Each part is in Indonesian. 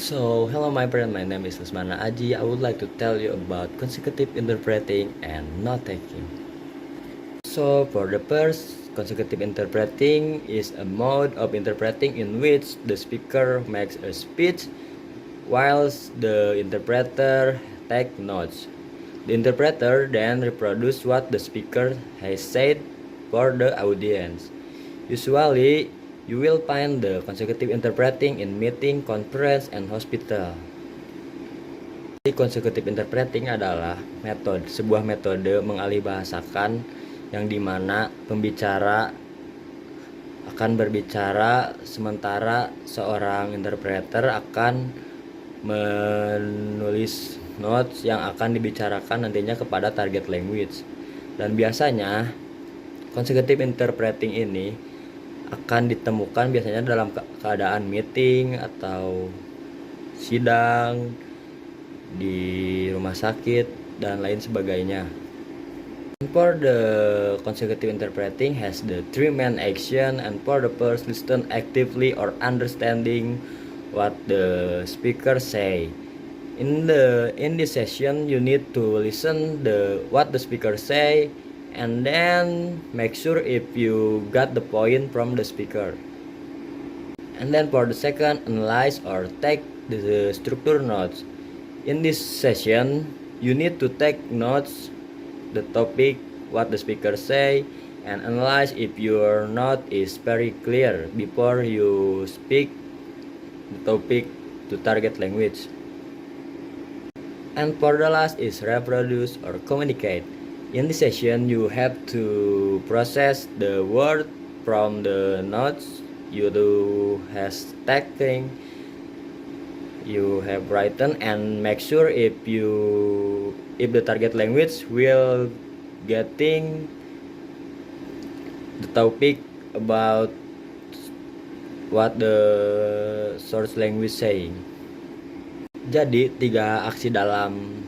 Hello my friend, my name is Lesmana Aji. I would like to tell you about consecutive interpreting and note taking. For the first, consecutive interpreting is a mode of interpreting in which the speaker makes a speech whilst the interpreter takes notes. The interpreter then reproduces what the speaker has said for the audience. Usually, you will find the consecutive interpreting in meeting, conference, and hospital. Consecutive interpreting adalah sebuah metode mengalihbahasakan yang dimana pembicara akan berbicara sementara seorang interpreter akan menulis notes yang akan dibicarakan nantinya kepada target language. Dan biasanya consecutive interpreting ini akan ditemukan biasanya dalam keadaan meeting atau sidang di rumah sakit dan lain sebagainya. For the consecutive interpreting has the three main action, and for the first, listen actively or understanding what the speaker say. In this session, you need to listen what the speaker say, and then make sure if you got the point from the speaker. And then for the second, analyze or take the structure notes. In this session, you need to take notes, the topic, what the speaker say, and analyze if your note is very clear before you speak the topic to target language. And for the last is reproduce or communicate. In this session, you have to process the word from the notes you you have written, and make sure if the target language will getting the topic about what the source language saying. Jadi 3 aksi dalam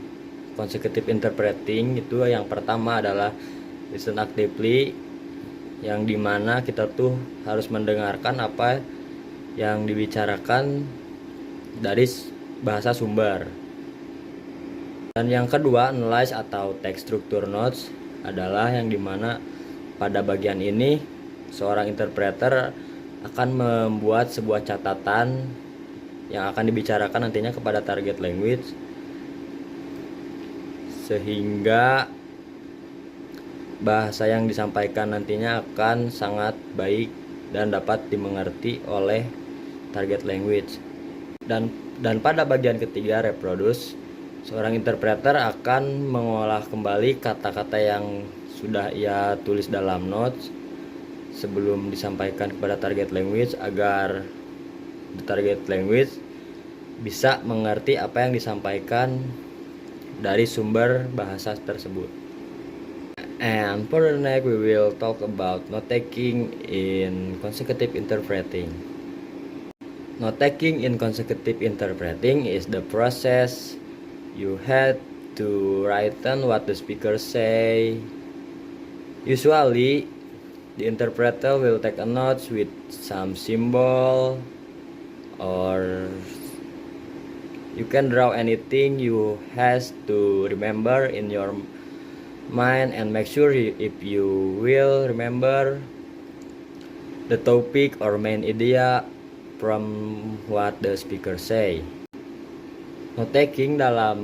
consecutive interpreting itu, yang pertama adalah listen actively, yang dimana kita tuh harus mendengarkan apa yang dibicarakan dari bahasa sumber. Dan yang kedua, analyze atau take structure notes, adalah yang dimana pada bagian ini seorang interpreter akan membuat sebuah catatan yang akan dibicarakan nantinya kepada target language, sehingga bahasa yang disampaikan nantinya akan sangat baik dan dapat dimengerti oleh target language. Dan pada bagian ketiga, reproduce, seorang interpreter akan mengolah kembali kata-kata yang sudah ia tulis dalam notes sebelum disampaikan kepada target language, agar the target language bisa mengerti apa yang disampaikan dari sumber bahasa tersebut. And for the next, we will talk about note taking in consecutive interpreting. Note taking in consecutive interpreting is the process you had to write down what the speaker say. Usually, the interpreter will take a notes with some symbol, or you can draw anything you has to remember in your mind, and make sure if you will remember the topic or main idea from what the speaker say. Note taking dalam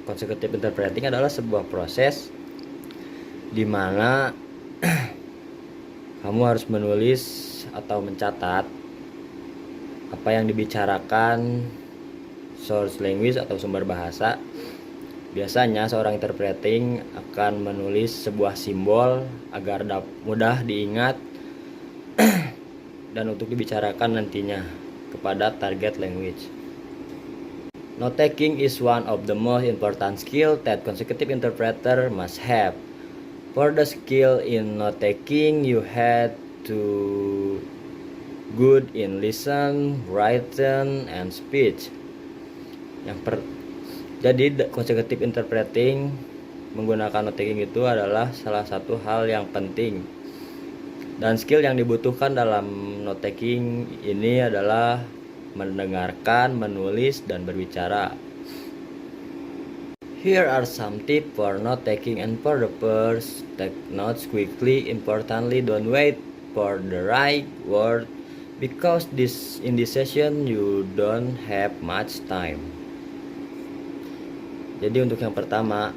consecutive interpreting adalah sebuah proses di mana kamu harus menulis atau mencatat apa yang dibicarakan source language atau sumber bahasa. Biasanya seorang interpreting akan menulis sebuah simbol agar mudah diingat dan untuk dibicarakan nantinya kepada target language. Note taking is one of the most important skill that consecutive interpreter must have. For the skill in note taking, you had to good in listen, written, and speech. Jadi consecutive interpreting menggunakan note taking itu adalah salah satu hal yang penting. Dan skill yang dibutuhkan dalam note taking ini adalah mendengarkan, menulis, dan berbicara. Here are some tips for note taking and for the first. Take notes quickly. Importantly, don't wait for the right word because in this session you don't have much time. Jadi untuk yang pertama,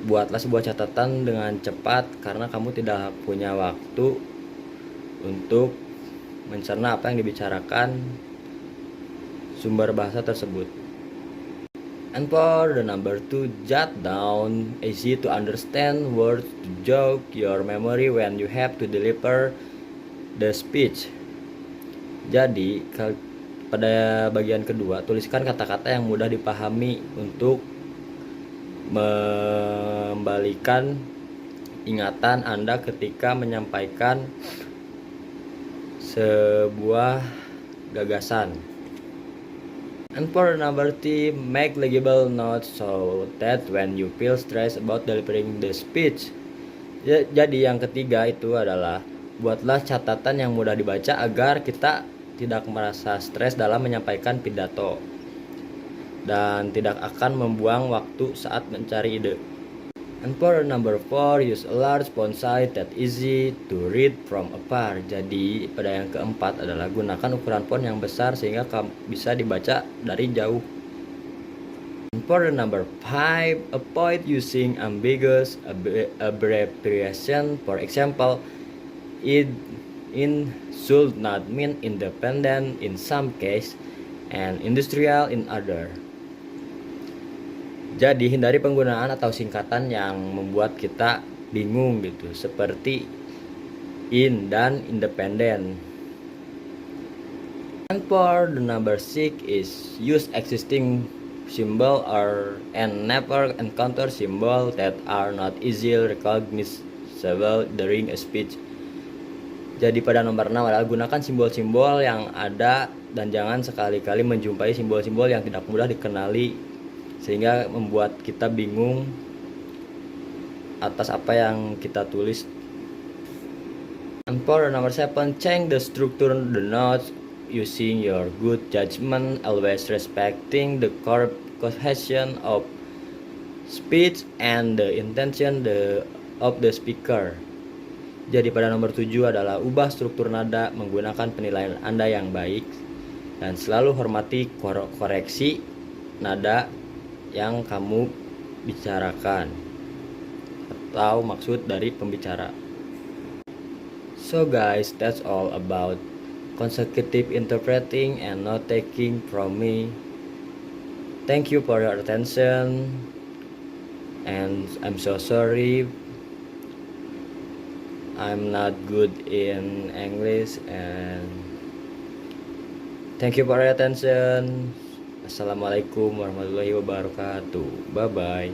buatlah sebuah catatan dengan cepat karena kamu tidak punya waktu untuk mencerna apa yang dibicarakan sumber bahasa tersebut. And for the number 2, jot down easy to understand words to jog your memory when you have to deliver the speech. Jadi pada bagian kedua, tuliskan kata-kata yang mudah dipahami untuk membalikan ingatan Anda ketika menyampaikan sebuah gagasan. And for number 3, make legible notes so that when you feel stressed about delivering the speech. Jadi yang ketiga itu adalah buatlah catatan yang mudah dibaca agar kita tidak merasa stres dalam menyampaikan pidato dan tidak akan membuang waktu saat mencari ide. And for number 4, use a large font size that easy to read from afar. Jadi pada yang keempat adalah gunakan ukuran font yang besar sehingga bisa dibaca dari jauh. And for number 5, avoid using ambiguous abbreviation. For example, in should not mean independent in some case and industrial in other. Jadi hindari penggunaan atau singkatan yang membuat kita bingung gitu, seperti in dan independen. And for the number 6 is use existing symbol and never encounter symbol that are not easily recognizable during a speech. Jadi pada nomor 6 adalah gunakan simbol-simbol yang ada dan jangan sekali-kali menjumpai simbol-simbol yang tidak mudah dikenali sehingga membuat kita bingung atas apa yang kita tulis. And for number 7, change the structure of the notes using your good judgment, always respecting the cohesion of speech and the intention of the speaker. Jadi pada nomor 7 adalah ubah struktur nada menggunakan penilaian Anda yang baik dan selalu hormati koreksi nada yang kamu bicarakan atau maksud dari pembicara. So guys, that's all about consecutive interpreting and note taking from me. Thank you for your attention and I'm so sorry I'm not good in English and thank you for your attention. Assalamualaikum warahmatullahi wabarakatuh. Bye bye.